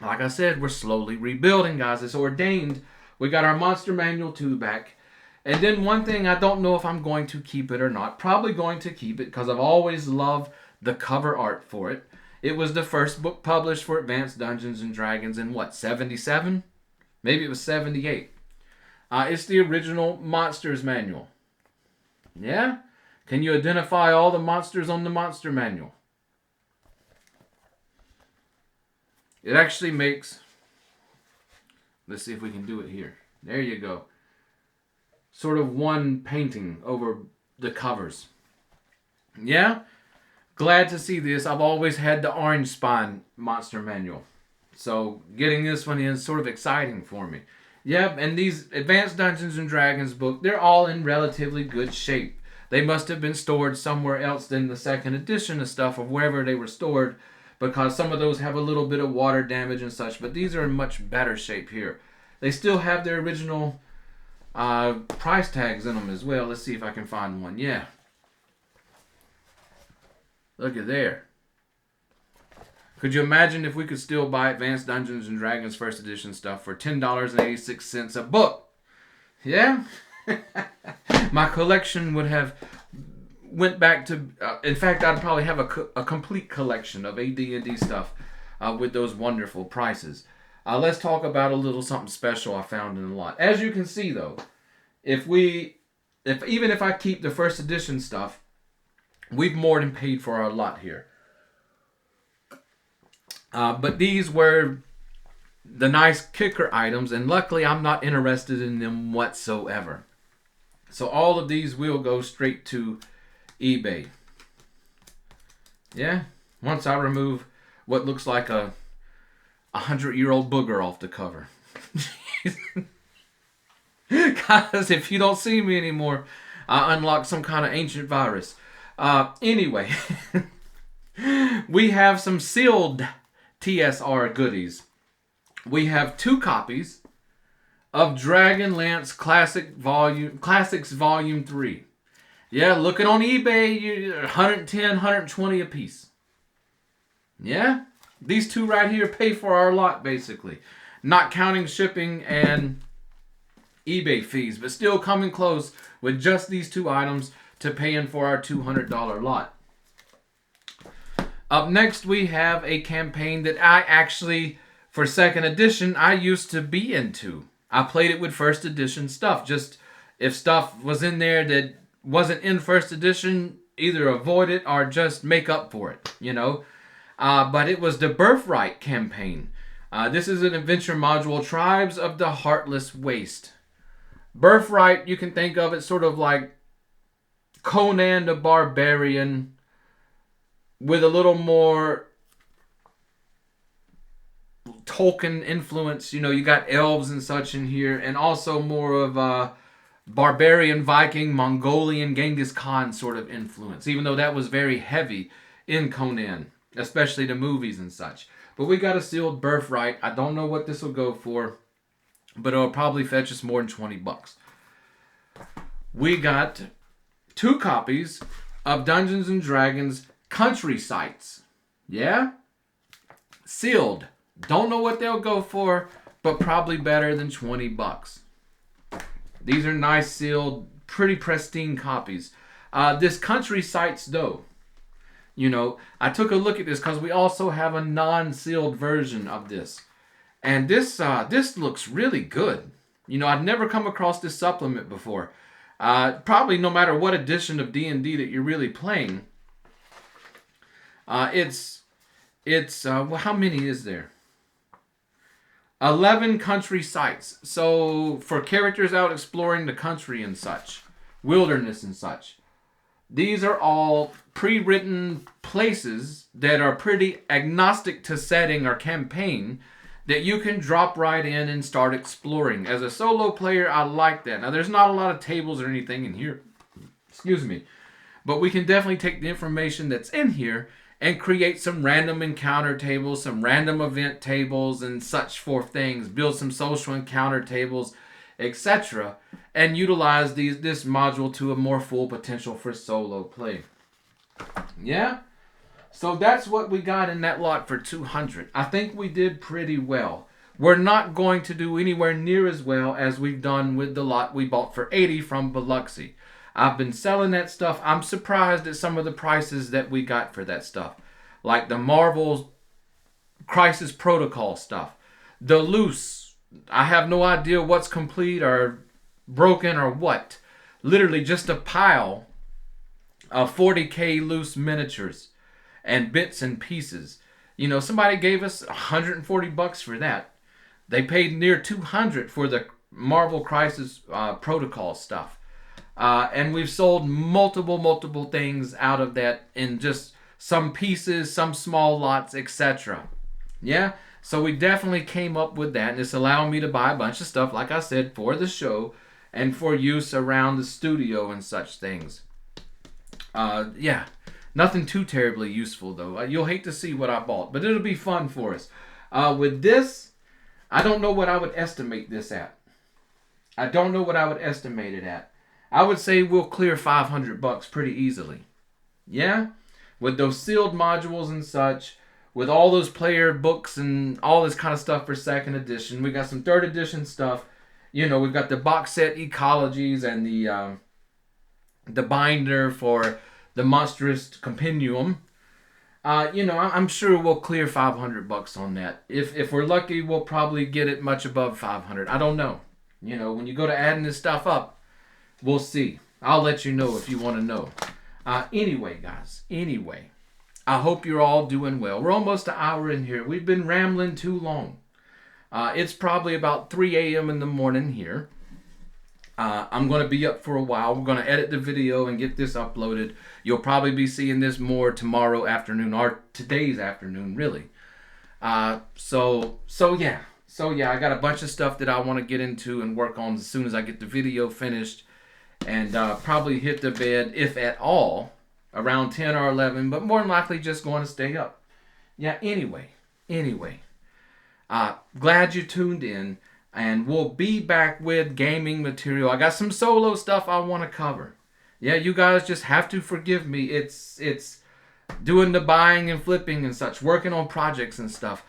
Like I said, we're slowly rebuilding, guys. It's ordained. We got our Monster Manual 2 back. And then one thing, I don't know if I'm going to keep it or not. Probably going to keep it because I've always loved the cover art for it. It was the first book published for Advanced Dungeons and Dragons in 77? Maybe it was 78. It's the original Monsters Manual. Yeah? Can you identify all the monsters on the Monster Manual? It actually makes, let's see if we can do it here. There you go. Sort of one painting over the covers. Yeah? Glad to see this. I've always had the Orange Spine Monster Manual. So getting this one in is sort of exciting for me. Yep, and these Advanced Dungeons and Dragons book, they're all in relatively good shape. They must have been stored somewhere else than the 2nd edition of stuff, or wherever they were stored, because some of those have a little bit of water damage and such, but these are in much better shape here. They still have their original price tags in them as well. Let's see if I can find one. Yeah. Look at there. Could you imagine if we could still buy Advanced Dungeons and Dragons 1st edition stuff for $10.86 a book? Yeah? My collection would have went back to, in fact, I'd probably have a complete collection of AD&D stuff with those wonderful prices. Let's talk about a little something special I found in the lot. As you can see, though, even if I keep the 1st edition stuff, we've more than paid for our lot here. But these were the nice kicker items, and luckily I'm not interested in them whatsoever. So all of these will go straight to eBay. Yeah, once I remove what looks like a 100-year-old booger off the cover. Guys, if you don't see me anymore, I unlocked some kind of ancient virus. Anyway, We have some sealed TSR goodies. We have 2 copies of Dragonlance Classics Volume 3. Yeah, looking on eBay, 110, 120 a piece. Yeah, these 2 right here pay for our lot, basically. Not counting shipping and eBay fees, but still coming close with just these 2 items to paying for our $200 lot. Up next, we have a campaign that I actually, for 2nd edition, I used to be into. I played it with 1st edition stuff. Just if stuff was in there that wasn't in 1st edition, either avoid it or just make up for it, you know. But it was the Birthright campaign. This is an adventure module, Tribes of the Heartless Waste. Birthright, you can think of it sort of like Conan the Barbarian with a little more Tolkien influence. You know, you got elves and such in here, and also more of a barbarian, Viking, Mongolian, Genghis Khan sort of influence, even though that was very heavy in Conan, especially the movies and such. But we got a sealed Birthright. I don't know what this will go for, but it'll probably fetch us more than 20 bucks. We got 2 copies of Dungeons and Dragons Country Sites. Yeah? Sealed. Don't know what they'll go for, but probably better than 20 bucks. These are nice sealed, pretty pristine copies. This Country Sites, though, you know, I took a look at this because we also have a non-sealed version of this. And this looks really good. You know, I've never come across this supplement before. Probably no matter what edition of D&D that you're really playing. Well, how many is there? 11 country sites. So for characters out exploring the country and such, wilderness and such. These are all pre-written places that are pretty agnostic to setting or campaign that you can drop right in and start exploring. As a solo player, I like that. Now, there's not a lot of tables or anything in here. Excuse me. But we can definitely take the information that's in here and create some random encounter tables, some random event tables, and such for things. Build some social encounter tables, etc. And utilize this module to a more full potential for solo play. Yeah? So that's what we got in that lot for $200. I think we did pretty well. We're not going to do anywhere near as well as we've done with the lot we bought for $80 from Biloxi. I've been selling that stuff. I'm surprised at some of the prices that we got for that stuff. Like the Marvel Crisis Protocol stuff. The loose. I have no idea what's complete or broken or what. Literally just a pile of 40K loose miniatures and bits and pieces. You know, somebody gave us $140 for that. They paid near $200 for the Marvel Crisis Protocol stuff. And we've sold multiple things out of that in just some pieces, some small lots, etc. Yeah? So we definitely came up with that. And it's allowing me to buy a bunch of stuff, like I said, for the show and for use around the studio and such things. Yeah. Nothing too terribly useful, though. You'll hate to see what I bought, but it'll be fun for us. With this, I don't know what I would estimate this at. I don't know what I would estimate it at. I would say we'll clear $500 pretty easily. Yeah? With those sealed modules and such, with all those player books and all this kind of stuff for 2nd edition. We got some 3rd edition stuff. You know, we've got the box set ecologies and the binder for the Monstrous Compendium. You know, I'm sure we'll clear $500 on that. If we're lucky, we'll probably get it much above $500. I don't know. You know, when you go to adding this stuff up, we'll see. I'll let you know if you want to know. Anyway, guys. Anyway, I hope you're all doing well. We're almost an hour in here. We've been rambling too long. It's probably about 3 a.m. in the morning here. I'm going to be up for a while. We're going to edit the video and get this uploaded. You'll probably be seeing this more tomorrow afternoon or today's afternoon, really. So yeah, I got a bunch of stuff that I want to get into and work on as soon as I get the video finished, and probably hit the bed, if at all, around 10 or 11, but more than likely just going to stay up. Yeah, anyway, glad you tuned in, and we'll be back with gaming material. I got some solo stuff I want to cover. Yeah, you guys just have to forgive me. It's doing the buying and flipping and such, working on projects and stuff.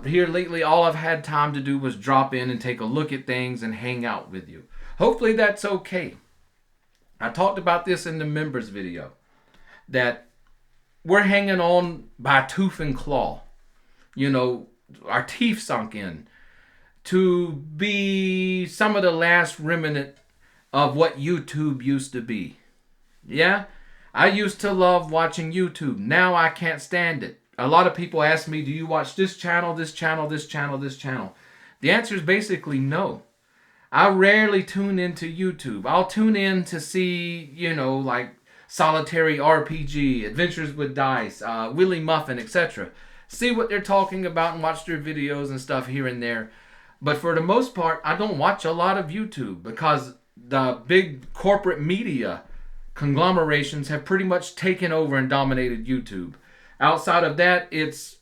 Here lately, all I've had time to do was drop in and take a look at things and hang out with you. Hopefully that's okay. I talked about this in the members video, that we're hanging on by tooth and claw. You know, our teeth sunk in to be some of the last remnant of what YouTube used to be. Yeah? I used to love watching YouTube. Now I can't stand it. A lot of people ask me, do you watch this channel, this channel, this channel, this channel? The answer is basically no. I rarely tune into YouTube. I'll tune in to see, you know, like Solitary RPG, Adventures with Dice, Willy Muffin, etc. See what they're talking about and watch their videos and stuff here and there. But for the most part, I don't watch a lot of YouTube because the big corporate media conglomerations have pretty much taken over and dominated YouTube. Outside of that, it's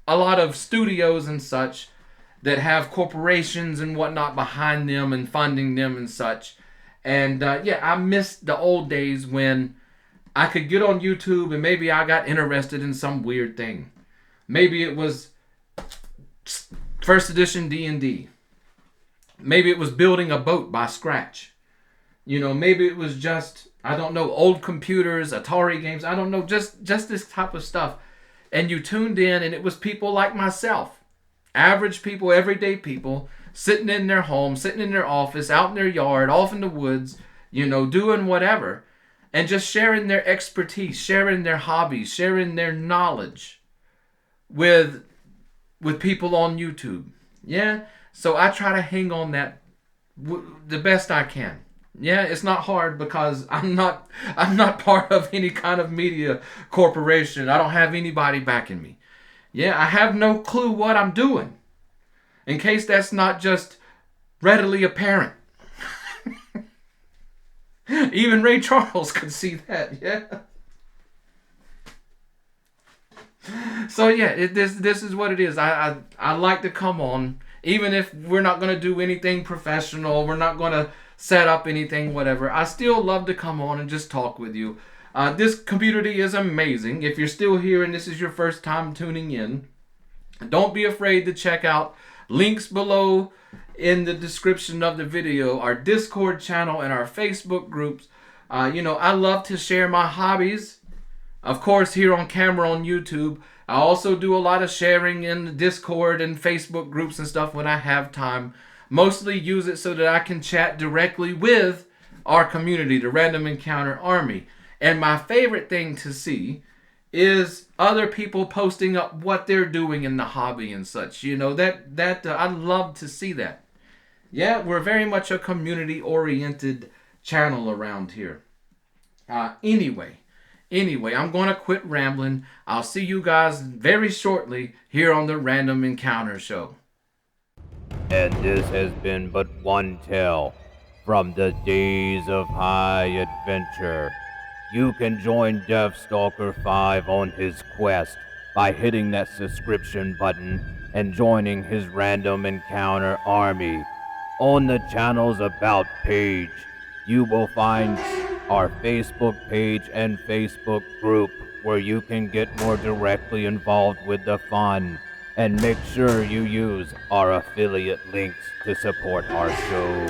a lot of studios and such that have corporations and whatnot behind them and funding them and such. And yeah, I miss the old days when I could get on YouTube and maybe I got interested in some weird thing. Maybe it was first edition D&D. Maybe it was building a boat by scratch. You know, maybe it was just, I don't know, old computers, Atari games, I don't know, just this type of stuff. And you tuned in and it was people like myself. Average people, everyday people, sitting in their home, sitting in their office, out in their yard, off in the woods, you know, doing whatever. And just sharing their expertise, sharing their hobbies, sharing their knowledge with people on YouTube. Yeah? So I try to hang on that the best I can. Yeah, it's not hard because I'm not part of any kind of media corporation. I don't have anybody backing me. Yeah, I have no clue what I'm doing. In case that's not just readily apparent. Even Ray Charles could see that, yeah. So yeah, this is what it is. I like to come on, even if we're not going to do anything professional, we're not going to set up anything, whatever. I still love to come on and just talk with you. This community is amazing. If you're still here and this is your first time tuning in, don't be afraid to check out links below in the description of the video, our Discord channel and our Facebook groups. You know, I love to share my hobbies, of course, here on camera on YouTube. I also do a lot of sharing in the Discord and Facebook groups and stuff when I have time. Mostly use it so that I can chat directly with our community, the Random Encounter Army. And my favorite thing to see is other people posting up what they're doing in the hobby and such. You know, that I love to see that. Yeah, we're very much a community-oriented channel around here. Anyway, I'm going to quit rambling. I'll see you guys very shortly here on the Random Encounter Show. And this has been but one tale from the days of high adventure. You can join Deathstalker 5 on his quest by hitting that subscription button and joining his Random Encounter Army. On the channel's About page, you will find our Facebook page and Facebook group where you can get more directly involved with the fun. And make sure you use our affiliate links to support our show.